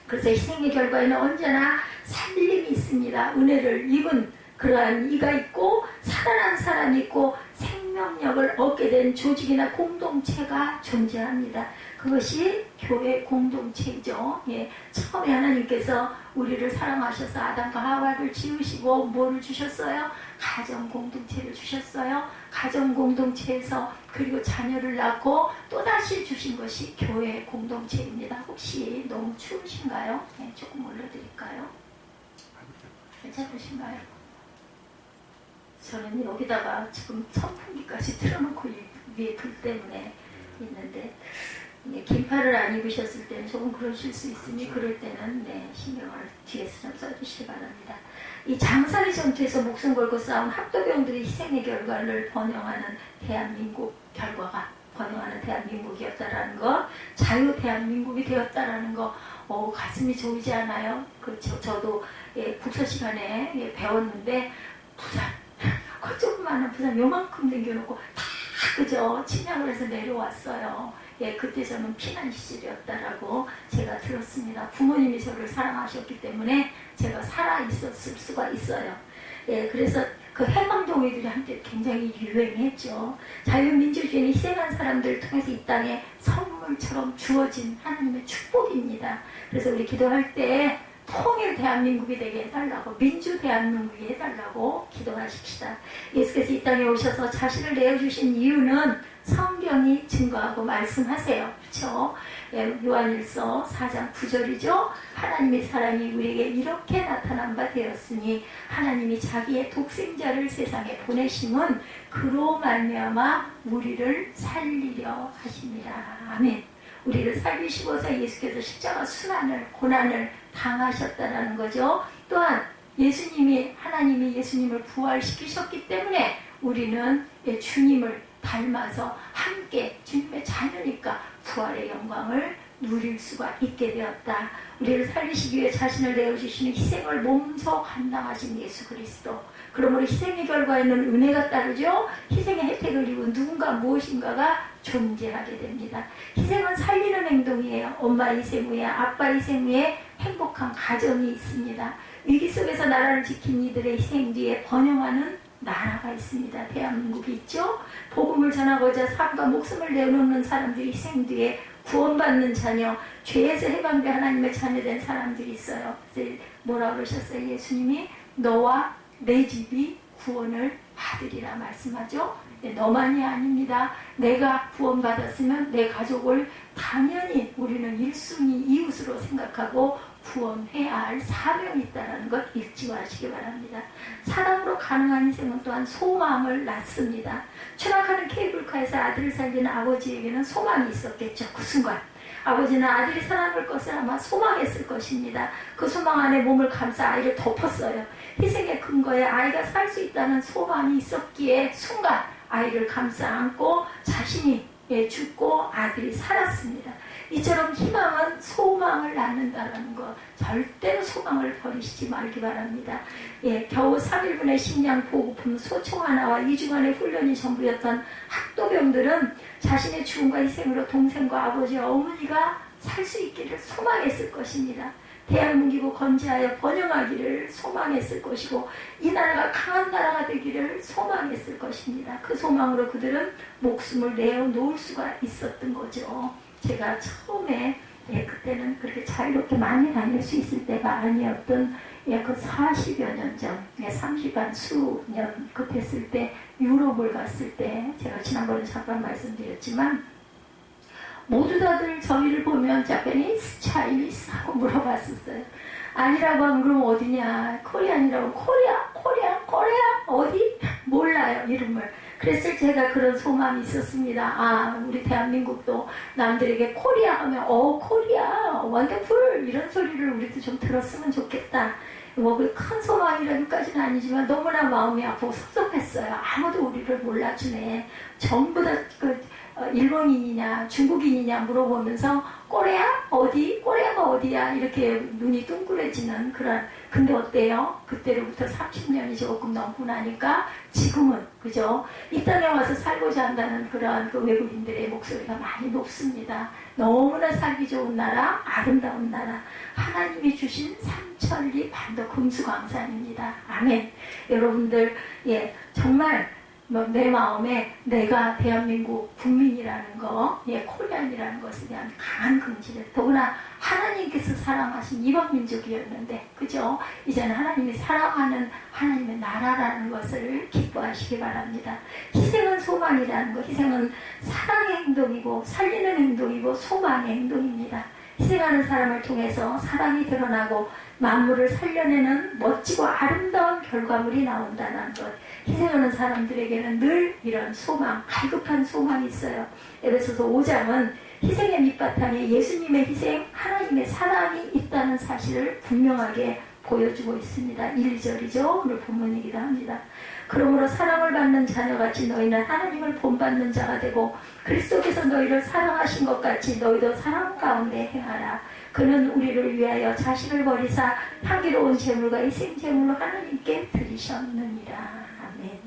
[SPEAKER 1] 그래서 희생의 결과에는 언제나 살림이 있습니다. 은혜를 입은 그러한 이가 있고 살아난 사람이 있고 생명력을 얻게 된 조직이나 공동체가 존재합니다. 그것이 교회 공동체이죠. 처음에 하나님께서 우리를 사랑하셔서 아담과 하와를 지으시고 뭐를 주셨어요? 가정 공동체를 주셨어요. 가정 공동체에서 그리고 자녀를 낳고 또다시 주신 것이 교회 공동체입니다. 혹시 너무 추우신가요? 조금 올려드릴까요? 괜찮으신가요? 저는 여기다가 지금 선풍기까지 틀어놓고 위에 불 때문에 있는데 긴팔을 안 입으셨을 때는 조금 그러실 수 있으니 그럴 때는 신경을 뒤에서 좀 써주시기 바랍니다. 이 장사리 전투에서 목숨 걸고 싸운 학도병들의 희생의 결과를 번영하는 대한민국 결과가 번영하는 대한민국이었다라는 것, 자유 대한민국이 되었다라는 거, 가슴이 조이지 않아요? 그렇죠. 저도 국서 시간에 배웠는데 부산 그 조그마한 부산 요만큼 남겨놓고 다 그저 침략을 해서 내려왔어요. 그때 저는 피난 시절이었다라고 제가 들었습니다. 부모님이 저를 사랑하셨기 때문에 제가 살아있었을 수가 있어요. 그래서 그 해방동의들이 한때 굉장히 유행했죠. 자유민주주의는 희생한 사람들을 통해서 이 땅에 선물처럼 주어진 하나님의 축복입니다. 그래서 우리 기도할 때 통일 대한민국이 되게 해달라고, 민주 대한민국이 해달라고 기도하십시다. 예수께서 이 땅에 오셔서 자신을 내어주신 이유는 성경이 증거하고 말씀하세요. 그렇죠? 요한일서 4장 9절이죠. 하나님의 사랑이 우리에게 이렇게 나타난 바 되었으니 하나님이 자기의 독생자를 세상에 보내심은 그로 말미암아 우리를 살리려 하십니다. 아멘. 우리를 살리시고서 예수께서 십자가 순환을, 고난을 당하셨다는 거죠. 또한 예수님이, 하나님이 예수님을 부활시키셨기 때문에 우리는 주님을 닮아서 함께 주님의 자녀니까 부활의 영광을 누릴 수가 있게 되었다. 우리를 살리시기 위해 자신을 내어주시는 희생을 몸소 감당하신 예수 그리스도. 그러므로 희생의 결과에는 은혜가 따르죠. 희생의 혜택을 입은 누군가 무엇인가가 존재하게 됩니다. 희생은 살리는 행동이에요. 엄마 희생 후에, 아빠 희생 후에 행복한 가정이 있습니다. 위기 속에서 나라를 지킨 이들의 희생 뒤에 번영하는 나라가 있습니다. 대한민국이 있죠. 복음을 전하고자 삶과 목숨을 내놓는 사람들이 희생 뒤에 구원받는 자녀, 죄에서 해방된 하나님의 자녀된 사람들이 있어요. 그래서 뭐라 그러셨어요? 예수님이 너와 내 집이 구원을 받으리라 말씀하죠. 너만이 아닙니다. 내가 구원받았으면 내 가족을 당연히 우리는 1순위 이웃으로 생각하고 구원해야 할 사명이 있다는 것 잊지 마시기 바랍니다. 사랑으로 가능한 희생은 또한 소망을 낳습니다. 추락하는 케이블카에서 아들을 살리는 아버지에게는 소망이 있었겠죠. 그 순간 아버지는 아들이 살아날 것을 아마 소망했을 것입니다. 그 소망 안에 몸을 감싸 아이를 덮었어요. 희생의 근거에 아이가 살 수 있다는 소망이 있었기에 순간 아이를 감싸 안고 자신이 죽고 아들이 살았습니다. 이처럼 희망은 소망을 낳는다는 것, 절대로 소망을 버리시지 말기 바랍니다. 겨우 3일분의 식량 보급품 소총 하나와 2주간의 훈련이 전부였던 학도병들은 자신의 죽음과 희생으로 동생과 아버지와 어머니가 살 수 있기를 소망했을 것입니다. 대한민국이 건재하여 번영하기를 소망했을 것이고 이 나라가 강한 나라가 되기를 소망했을 것입니다. 그 소망으로 그들은 목숨을 내어놓을 수가 있었던 거죠. 제가 처음에 그때는 그렇게 자유롭게 많이 다닐 수 있을 때가 아니었던 그 40여 년 전, 30한 수년 급했을 때 유럽을 갔을 때 제가 지난번에 잠깐 말씀드렸지만 모두 다들 저희를 보면 자파니스, 차이니스 하고 물어봤었어요. 아니라고 하면 그럼 어디냐? 코리안이라고. 코리아 어디? 몰라요, 이름을. 그래서 제가 그런 소망이 있었습니다. 아, 우리 대한민국도 남들에게 코리아 하면 코리아 원더풀 이런 소리를 우리도 좀 들었으면 좋겠다. 뭐 큰 소망이라기까지는 아니지만 너무나 마음이 아프고 섭섭했어요. 아무도 우리를 몰라주네. 전부 다 일본인이냐 중국인이냐 물어보면서 코리아 어디? 코리아가 어디야? 이렇게 눈이 둥그레지는 그런. 근데 어때요? 그때로부터 30년이 조금 넘고 나니까 지금은 그죠? 이 땅에 와서 살고자 한다는 그런 그 외국인들의 목소리가 많이 높습니다. 너무나 살기 좋은 나라, 아름다운 나라, 하나님이 주신 삼천리 반도 금수강산입니다. 아멘. 여러분들, 예, 정말 내 마음에 내가 대한민국 국민이라는 거, 예, 코리안이라는 것에 대한 강한 긍지를, 더구나 하나님께서 사랑하신 이방 민족이었는데, 그죠? 이제는 하나님이 사랑하는 하나님의 나라라는 것을 기뻐하시기 바랍니다. 희생은 소망이라는 거, 희생은 사랑의 행동이고, 살리는 행동이고, 소망의 행동입니다. 희생하는 사람을 통해서 사랑이 드러나고 만물을 살려내는 멋지고 아름다운 결과물이 나온다는 것. 희생하는 사람들에게는 늘 이런 소망, 갈급한 소망이 있어요. 에베소서 5장은 희생의 밑바탕에 예수님의 희생, 하나님의 사랑이 있다는 사실을 분명하게 보여주고 있습니다. 1, 2절이죠. 오늘 본문이기도 합니다. 그러므로 사랑을 받는 자녀같이 너희는 하나님을 본받는 자가 되고 그리스도께서 너희를 사랑하신 것 같이 너희도 사랑 가운데 행하라. 그는 우리를 위하여 자신을 버리사 향기로운 제물과 희생제물로 하나님께 드리셨느니라. 아멘.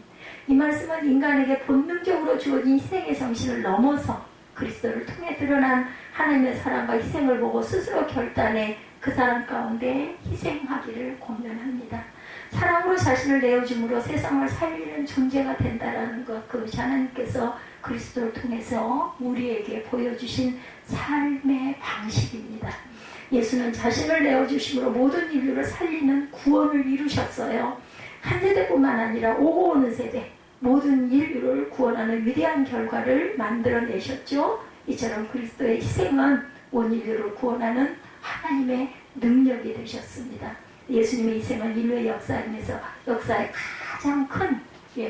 [SPEAKER 1] 이 말씀은 인간에게 본능적으로 주어진 희생의 정신을 넘어서 그리스도를 통해 드러난 하나님의 사랑과 희생을 보고 스스로 결단해 그 사랑 가운데 희생하기를 권면합니다. 사랑으로 자신을 내어줌으로 세상을 살리는 존재가 된다라는 것, 그것이 하나님께서 그리스도를 통해서 우리에게 보여주신 삶의 방식입니다. 예수는 자신을 내어주심으로 모든 인류를 살리는 구원을 이루셨어요. 한 세대뿐만 아니라 오고 오는 세대, 모든 인류를 구원하는 위대한 결과를 만들어내셨죠. 이처럼 그리스도의 희생은 온 인류를 구원하는 하나님의 능력이 되셨습니다. 예수님의 희생은 인류의 역사의 가장 큰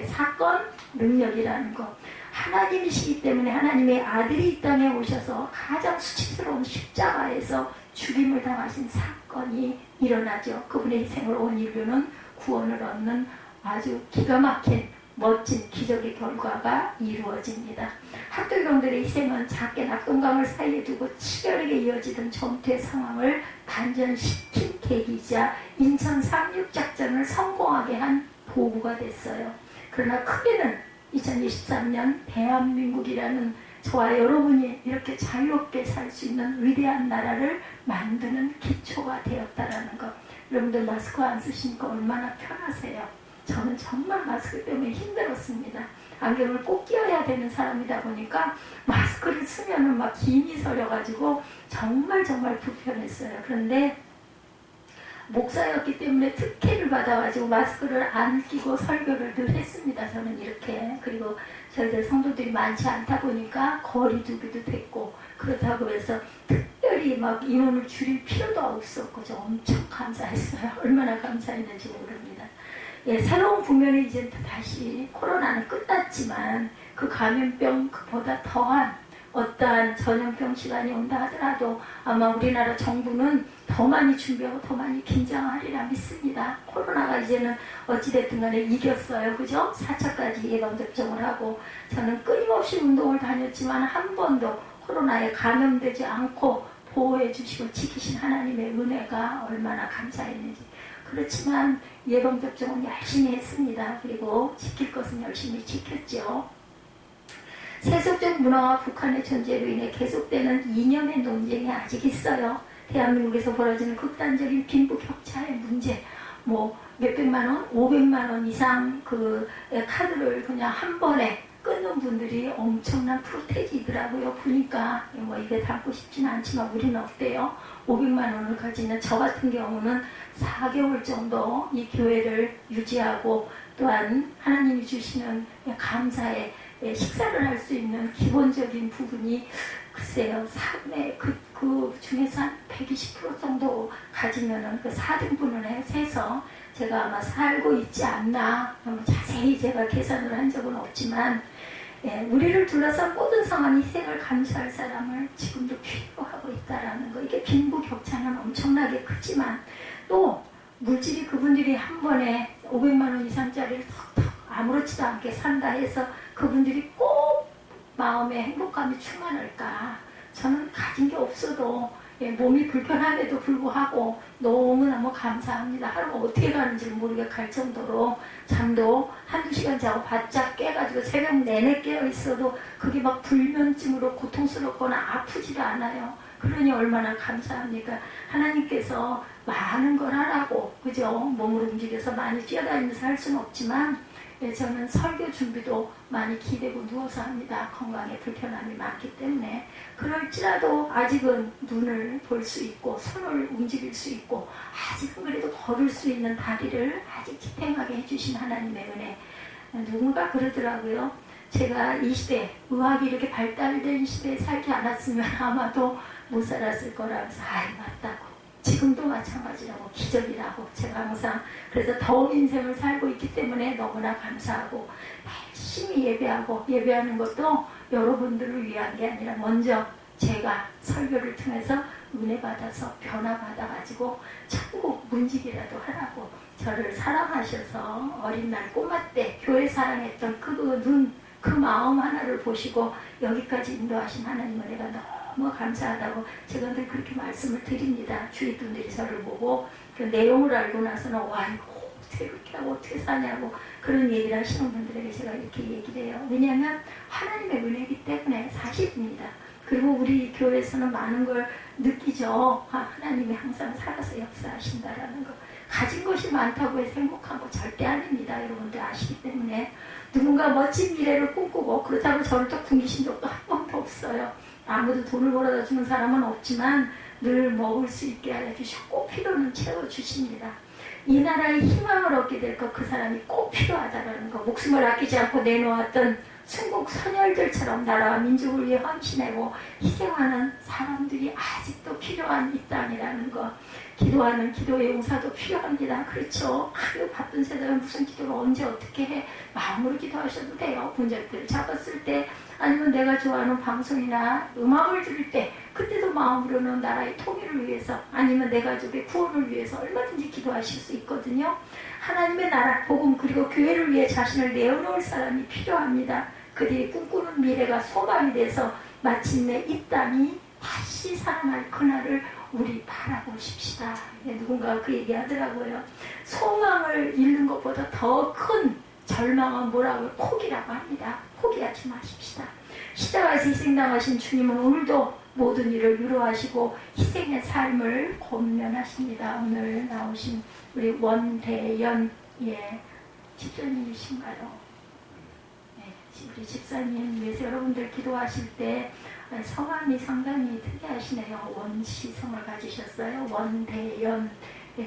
[SPEAKER 1] 사건, 능력이라는 것. 하나님이시기 때문에 하나님의 아들이 이 땅에 오셔서 가장 수치스러운 십자가에서 죽임을 당하신 사건이 일어나죠. 그분의 희생을 온 인류는 구원을 얻는 아주 기가 막힌 멋진 기적의 결과가 이루어집니다. 학돌병들의 희생은 작게 낙동강을 사이에 두고 치열하게 이어지던 전투의 상황을 반전시킨 계기이자 인천 상륙작전을 성공하게 한 도구가 됐어요. 그러나 크게는 2023년 대한민국이라는 저와 여러분이 이렇게 자유롭게 살 수 있는 위대한 나라를 만드는 기초가 되었다라는 것. 여러분들 마스크 안 쓰시니까 얼마나 편하세요? 저는 정말 마스크 때문에 힘들었습니다. 안경을 꼭 끼워야 되는 사람이다 보니까 마스크를 쓰면은 막 김이 서려가지고 정말 불편했어요. 그런데 목사였기 때문에 특혜를 받아가지고 마스크를 안 끼고 설교를 늘 했습니다. 저는 이렇게. 그리고 저희들 성도들이 많지 않다 보니까 거리 두기도 됐고, 그렇다고 해서 특별히 막 인원을 줄일 필요도 없었고, 저 엄청 감사했어요. 얼마나 감사했는지 모릅니다. 예, 새로운 국면이 이제 다시 코로나는 끝났지만 그 감염병 그보다 더한 어떠한 전염병 시간이 온다 하더라도 아마 우리나라 정부는 더 많이 준비하고 더 많이 긴장하리라 믿습니다. 코로나가 이제는 어찌됐든 간에 이겼어요. 그죠? 4차까지 예방접종을 하고 저는 끊임없이 운동을 다녔지만 한 번도 코로나에 감염되지 않고 보호해 주시고 지키신 하나님의 은혜가 얼마나 감사했는지. 그렇지만 예방접종은 열심히 했습니다. 그리고 지킬 것은 열심히 지켰죠. 세속적 문화와 북한의 존재로 인해 계속되는 이념의 논쟁이 아직 있어요. 대한민국에서 벌어지는 극단적인 빈부격차의 문제, 뭐 몇백만 원, 500만 원 이상 그 카드를 그냥 한 번에 끊는 분들이 엄청난 프로테지더라고요. 보니까 뭐 입에 담고 싶지는 않지만 우리는 어때요? 500만 원을 가지는 저 같은 경우는 4개월 정도 이 교회를 유지하고 또한 하나님이 주시는 감사의 식사를 할 수 있는 기본적인 부분이 글쎄요, 삶의 그 중에서 한 120% 정도 가지면은 그 4등분을 해서 제가 아마 살고 있지 않나, 자세히 제가 계산을 한 적은 없지만, 우리를 둘러싼 모든 상황 희생을 감수할 사람을 지금도 필요하고 있다라는 거. 이게 빈부격차는 엄청나게 크지만, 또 물질이 그분들이 한 번에 500만 원 이상짜리를 턱턱 아무렇지도 않게 산다 해서 그분들이 꼭 마음의 행복감이 충만할까. 저는 가진 게 없어도 몸이 불편함에도 불구하고 너무너무 감사합니다. 하루가 어떻게 가는지 모르게 갈 정도로 잠도 한두 시간 자고 바짝 깨가지고 새벽 내내 깨어있어도 그게 막 불면증으로 고통스럽거나 아프지도 않아요. 그러니 얼마나 감사합니까? 하나님께서 많은 걸 하라고, 그죠? 몸을 움직여서 많이 뛰어다니면서 할 수는 없지만, 저는 설교 준비도 많이 기대고 누워서 합니다. 건강에 불편함이 많기 때문에. 그럴지라도 아직은 눈을 볼 수 있고 손을 움직일 수 있고 아직은 그래도 걸을 수 있는 다리를 아직 지탱하게 해주신 하나님의 은혜. 누군가 그러더라고요. 제가 이 시대, 의학이 이렇게 발달된 시대에 살지 않았으면 아마도 못 살았을 거라면서 맞다고. 지금도 마찬가지라고, 기적이라고. 제가 항상 그래서 더운 인생을 살고 있기 때문에 너무나 감사하고 열심히 예배하고, 예배하는 것도 여러분들을 위한 게 아니라 먼저 제가 설교를 통해서 은혜 받아서 변화 받아가지고 천국 문지기라도 하라고. 저를 사랑하셔서 어린 날 꼬마 때 교회 사랑했던 그 마음 하나를 보시고 여기까지 인도하신 하나님 은혜가 너무 감사하다고 제가 늘 그렇게 말씀을 드립니다. 주위 분들이 저를 보고 그 내용을 알고 나서는 와, 이거 어떻게 그렇게 하고 어떻게 사냐고 그런 얘기를 하시는 분들에게 제가 이렇게 얘기를 해요. 왜냐하면 하나님의 은혜이기 때문에 사실입니다. 그리고 우리 교회에서는 많은 걸 느끼죠. 하나님이 항상 살아서 역사하신다라는 거. 가진 것이 많다고 해서 행복한 거 절대 아닙니다. 여러분들 아시기 때문에. 누군가 멋진 미래를 꿈꾸고 그렇다고 저를 또 굶기신 적도 한 번도 없어요. 아무도 돈을 벌어다 주는 사람은 없지만 늘 먹을 수 있게 알려주시고 꼭 필요는 채워주십니다. 이 나라의 희망을 얻게 될 것, 그 사람이 꼭 필요하다라는 거. 목숨을 아끼지 않고 내놓았던 순국 선열들처럼 나라와 민족을 위해 헌신하고 희생하는 사람들이 아직도 필요한 이 땅이라는 거. 기도하는 기도의 용사도 필요합니다. 그렇죠? 아유, 바쁜 세상에 무슨 기도를 언제 어떻게 해. 마음으로 기도하셔도 돼요. 분쟁들을 잡았을 때 아니면 내가 좋아하는 방송이나 음악을 들을 때 그때도 마음으로는 나라의 통일을 위해서 아니면 내 가족의 구원을 위해서 얼마든지 기도하실 수 있거든요. 하나님의 나라, 복음 그리고 교회를 위해 자신을 내어놓을 사람이 필요합니다. 그들이 꿈꾸는 미래가 소망이 돼서 마침내 이 땅이 다시 살아날 그날을 우리 바라보십시다. 누군가 그 얘기 하더라고요. 소망을 잃는 것보다 더 큰 절망은 뭐라고요? 포기라고 합니다. 포기하지 마십시다. 십자가에서 희생당하신 주님은 오늘도 모든 일을 위로하시고 희생의 삶을 권면하십니다. 오늘 나오신 우리 원대연 집사님이신가요? 네, 우리 집사님 위해서 여러분들 기도하실 때 성함이 상당히 특이하시네요. 원시성을 가지셨어요. 원대연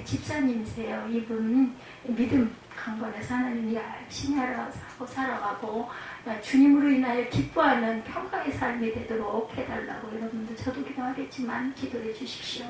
[SPEAKER 1] 집사님이세요. 이분 믿음 강건해서 하나님이 열심히 하고 살아가고 주님으로 인하여 기뻐하는 평강의 삶이 되도록 해달라고 여러분들 저도 기도하겠지만 기도해 주십시오.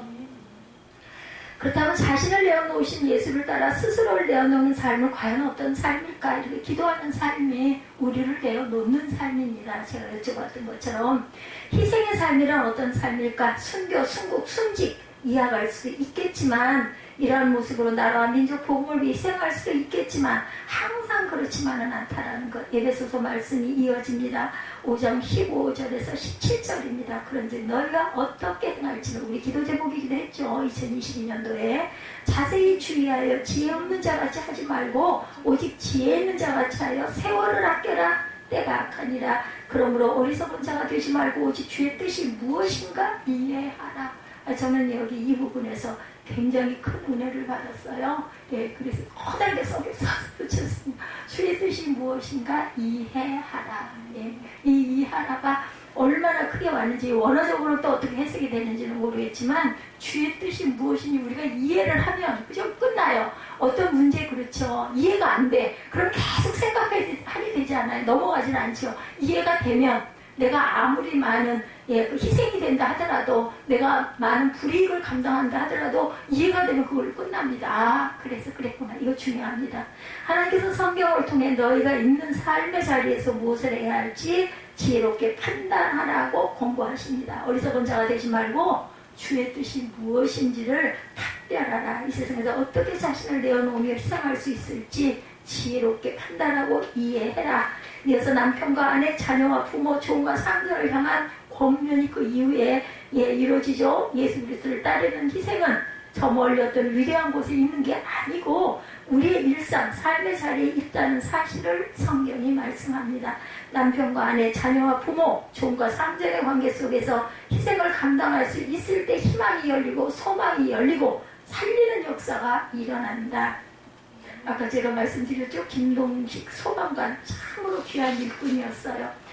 [SPEAKER 1] 그렇다면 자신을 내어놓으신 예수를 따라 스스로를 내어놓는 삶은 과연 어떤 삶일까? 이렇게 기도하는 삶이 우리를 내어놓는 삶입니다. 제가 여쭤봤던 것처럼 희생의 삶이란 어떤 삶일까? 순교, 순국, 순직 이해할 수도 있겠지만 이러한 모습으로 나라와 민족 복음을 위해 희생할 수도 있겠지만 항상 그렇지만은 않다라는 것. 에베소서 말씀이 이어집니다. 5장 15절에서 17절입니다. 그런지 너희가 어떻게 행할지는 우리 기도 제목이기도 했죠. 2022년도에 자세히 주의하여 지혜 없는 자같이 하지 말고 오직 지혜 있는 자같이 하여 세월을 아껴라. 때가 악하니라. 그러므로 어리석은 자가 되지 말고 오직 주의 뜻이 무엇인가 이해하라. 저는 여기 이 부분에서 굉장히 큰 은혜를 받았어요. 그래서 커다랗게 써붙였습니다. 주의 뜻이 무엇인가 이해하라. 이 이해하라가 얼마나 크게 왔는지 원어적으로 또 어떻게 해석이 되는지는 모르겠지만 주의 뜻이 무엇인지 우리가 이해를 하면 그죠? 끝나요. 어떤 문제 그렇죠. 이해가 안 돼. 그럼 계속 생각하게 되지 않아요. 넘어가진 않죠. 이해가 되면 내가 아무리 많은 희생이 된다 하더라도, 내가 많은 불이익을 감당한다 하더라도 이해가 되면 그걸 끝납니다. 아, 그래서 그랬구나. 이거 중요합니다. 하나님께서 성경을 통해 너희가 있는 삶의 자리에서 무엇을 해야 할지 지혜롭게 판단하라고 공부하십니다. 어리석은 자가 되지 말고 주의 뜻이 무엇인지를 판별하라. 이 세상에서 어떻게 자신을 내어놓으며 희생할 수 있을지 지혜롭게 판단하고 이해해라. 이어서 남편과 아내, 자녀와 부모, 종과 상전을 향한 권면이 그 이후에 이루어지죠. 예수 그리스도를 따르는 희생은 저 멀리 어떤 위대한 곳에 있는 게 아니고 우리의 일상, 삶의 자리에 있다는 사실을 성경이 말씀합니다. 남편과 아내, 자녀와 부모, 종과 상전의 관계 속에서 희생을 감당할 수 있을 때 희망이 열리고 소망이 열리고 살리는 역사가 일어난다. 아까 제가 말씀드렸죠. 김동식 소방관 참으로 귀한 일꾼이었어요.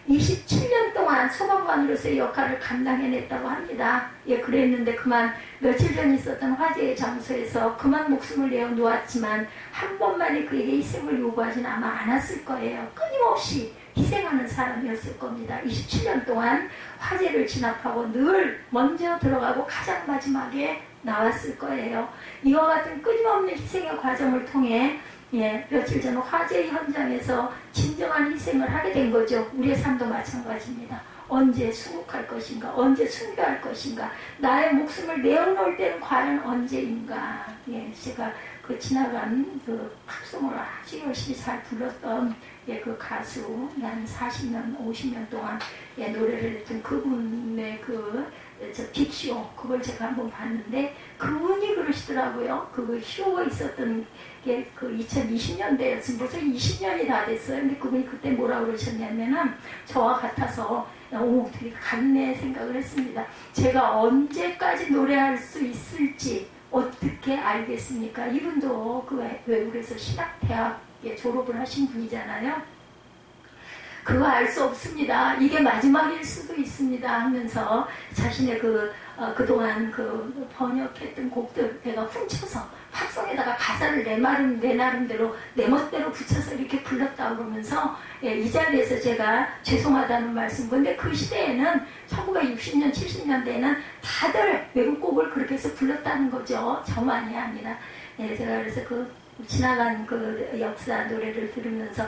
[SPEAKER 1] 27년 동안 소방관으로서의 역할을 감당해냈다고 합니다. 그랬는데 그만 며칠 전 있었던 화재의 장소에서 그만 목숨을 내어 놓았지만 한 번만에 그에게 희생을 요구하진 아마 않았을 거예요. 끊임없이 희생하는 사람이었을 겁니다. 27년 동안 화재를 진압하고 늘 먼저 들어가고 가장 마지막에 나왔을 거예요. 이와 같은 끊임없는 희생의 과정을 통해 며칠 전 화재 현장에서 진정한 희생을 하게 된 거죠. 우리의 삶도 마찬가지입니다. 언제 수국할 것인가? 언제 순교할 것인가? 나의 목숨을 내어놓을 때는 과연 언제인가? 제가 그 지나간 그 팝송을 아주 열심히 잘 불렀던 그 가수, 한 40년, 50년 동안 노래를 했던 그분의 저 빅쇼, 그걸 제가 한번 봤는데 그분이 그러시더라고요. 그 쇼가 있었던 게 그 2020년대였으면 벌써 20년이 다 됐어요. 근데 그분이 그때 뭐라고 그러셨냐면은 저와 같아서 되게 같네 생각을 했습니다. 제가 언제까지 노래할 수 있을지 어떻게 알겠습니까? 이분도 그 외국에서 신학대학에 졸업을 하신 분이잖아요. 그거 알 수 없습니다. 이게 마지막일 수도 있습니다 하면서 자신의 그동안 번역했던 곡들 내가 훔쳐서 팝송에다가 가사를 내 나름대로 내 멋대로 붙여서 이렇게 불렀다 그러면서 이 자리에서 제가 죄송하다는 말씀. 근데 그 시대에는 1960년 70년대에는 다들 외국곡을 그렇게 해서 불렀다는 거죠. 저만이 아니라. 제가 그래서 지나간 그 역사 노래를 들으면서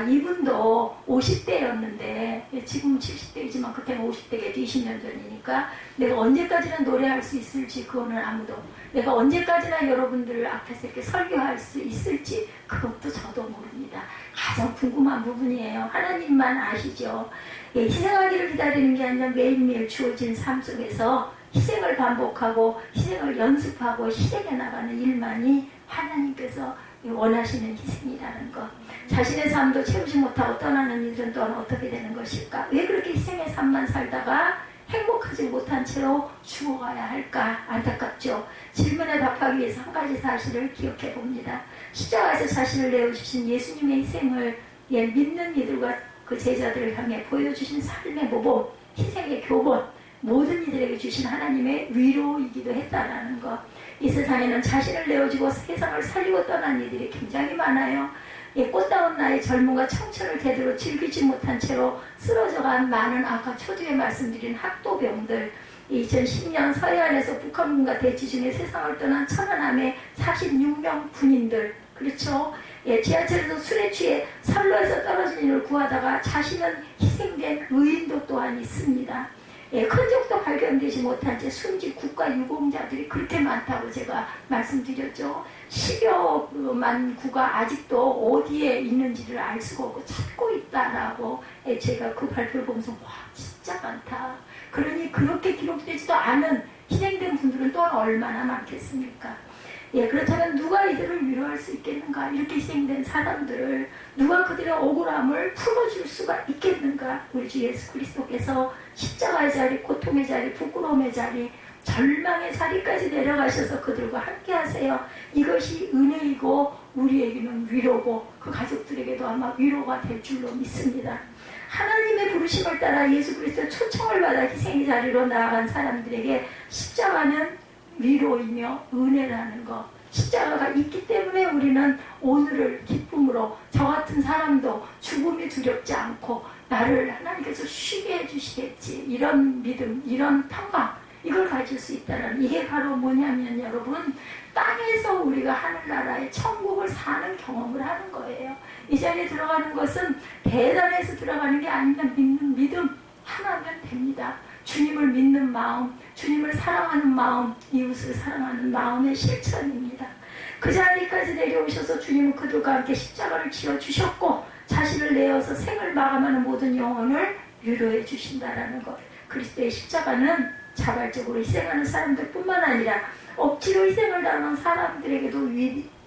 [SPEAKER 1] 이분도 50대였는데 지금 70대이지만 그때는 50대가 20년 전이니까 내가 언제까지나 노래할 수 있을지 그거는 아무도, 내가 언제까지나 여러분들 앞에서 이렇게 설교할 수 있을지 그것도 저도 모릅니다. 가장 궁금한 부분이에요. 하나님만 아시죠. 희생하기를 기다리는 게 아니라 매일매일 주어진 삶 속에서 희생을 반복하고 희생을 연습하고 실행해 나가는 일만이 하나님께서 원하시는 희생이라는 것. 자신의 삶도 채우지 못하고 떠나는 이들은 또한 어떻게 되는 것일까? 왜 그렇게 희생의 삶만 살다가 행복하지 못한 채로 죽어가야 할까? 안타깝죠. 질문에 답하기 위해서 한 가지 사실을 기억해 봅니다. 십자가에서 자신을 내어주신 예수님의 희생을 믿는 이들과 그 제자들을 향해 보여주신 삶의 모범, 희생의 교본, 모든 이들에게 주신 하나님의 위로이기도 했다라는 것. 이 세상에는 자신을 내어주고 세상을 살리고 떠난 이들이 굉장히 많아요. 꽃다운 나의 젊음과 청춘을 제대로 즐기지 못한 채로 쓰러져간 많은 아까 초두에 말씀드린 학도병들, 2010년 서해안에서 북한군과 대치 중에 세상을 떠난 천안함의 46명 군인들, 그렇죠? 지하철에서 술에 취해 선로에서 떨어진 이를 구하다가 자신은 희생된 의인도 또한 있습니다. 흔적도 발견되지 못한 채 숨진 국가 유공자들이 그렇게 많다고 제가 말씀드렸죠. 10여만 구가 아직도 어디에 있는지를 알 수가 없고 찾고 있다라고 제가 그 발표를 보면서 와 진짜 많다. 그러니 그렇게 기록되지도 않은 희생된 분들은 또한 얼마나 많겠습니까? 그렇다면 누가 이들을 위로할 수 있겠는가? 이렇게 희생된 사람들을 누가 그들의 억울함을 풀어줄 수가 있겠는가? 우리 주 예수 그리스도께서 십자가의 자리, 고통의 자리, 부끄러움의 자리, 절망의 자리까지 내려가셔서 그들과 함께 하세요. 이것이 은혜이고 우리에게는 위로고 그 가족들에게도 아마 위로가 될 줄로 믿습니다. 하나님의 부르심을 따라 예수 그리스도의 초청을 받아 희생의 자리로 나아간 사람들에게 십자가는 위로이며 은혜라는 것, 십자가가 있기 때문에 우리는 오늘을 기쁨으로 저 같은 사람도 죽음이 두렵지 않고 나를 하나님께서 쉬게 해주시겠지, 이런 믿음, 이런 평강, 이걸 가질 수 있다는, 이게 바로 뭐냐면 여러분, 땅에서 우리가 하늘나라의 천국을 사는 경험을 하는 거예요. 이 자리에 들어가는 것은 대단해서 들어가는 게 아니라 믿는 믿음 하나면 됩니다. 주님을 믿는 마음, 주님을 사랑하는 마음, 이웃을 사랑하는 마음의 실천입니다. 그 자리까지 내려오셔서 주님은 그들과 함께 십자가를 지어주셨고 자신을 내어서 생을 마감하는 모든 영혼을 위로해 주신다라는 것. 그리스도의 십자가는 자발적으로 희생하는 사람들 뿐만 아니라 억지로 희생을 당한 사람들에게도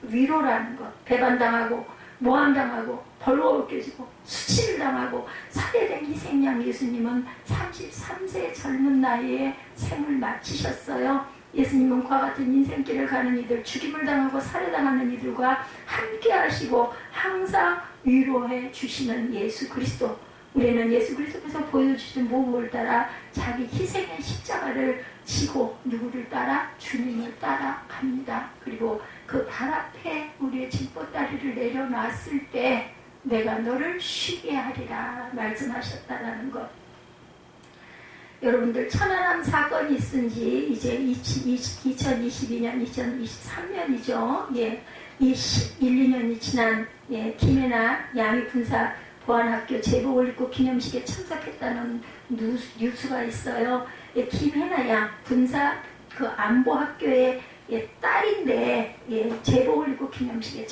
[SPEAKER 1] 위로라는 것. 배반당하고 모함당하고 벌거벗겨지고 수치를 당하고 살해된 희생양 예수님은 33세의 젊은 나이에 생을 마치셨어요. 예수님은 그와 같은 인생길을 가는 이들, 죽임을 당하고 살해당하는 이들과 함께 하시고 항상 위로해 주시는 예수 그리스도. 우리는 예수 그리스도께서 보여주신 모범을 따라 자기 희생의 십자가를 지고 누구를 따라? 주님을 따라 갑니다. 그리고 그 발 앞에 우리의 짐보따리를 내려놨을 때 내가 너를 쉬게 하리라 말씀하셨다라는 것. 여러분들 천안함 사건이 있은 지 이제 2022년, 2023년이죠. 예, 이 1, 2년이 지난 김해나 양희 군사 보안학교 제복을 입고 기념식에 참석했다는 뉴스가 있어요. 김해나 양 군사 그 안보학교의 딸인데 제복을 입고 기념식에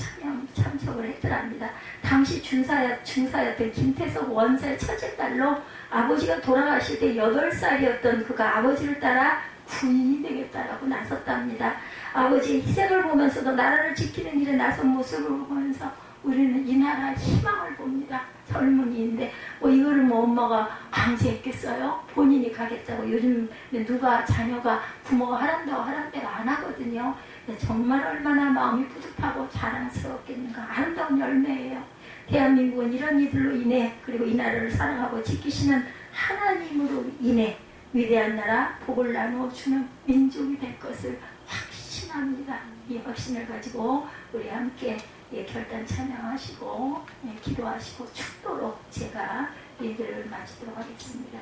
[SPEAKER 1] 참석을 했더랍니다. 당시 중사였던 김태석 원사의 첫째딸로 아버지가 돌아가실 때 8살이었던 그가 아버지를 따라 군인이 되겠다라고 나섰답니다. 아버지의 희생을 보면서도 나라를 지키는 일에 나선 모습을 보면서 우리는 이 나라의 희망을 봅니다. 젊은이인데 이거를 엄마가 강제했겠어요? 본인이 가겠다고. 요즘 누가 자녀가 부모가 하란다고 데가 안 하거든요. 정말 얼마나 마음이 뿌듯하고 자랑스럽겠는가. 아름다운 열매예요. 대한민국은 이런 이들로 인해 그리고 이 나라를 사랑하고 지키시는 하나님으로 인해 위대한 나라 복을 나누어 주는 민족이 될 것을 확신합니다. 이 확신을 가지고 우리 함께 결단 찬양하시고 기도하시고 축도로 제가 예배를 마치도록 하겠습니다.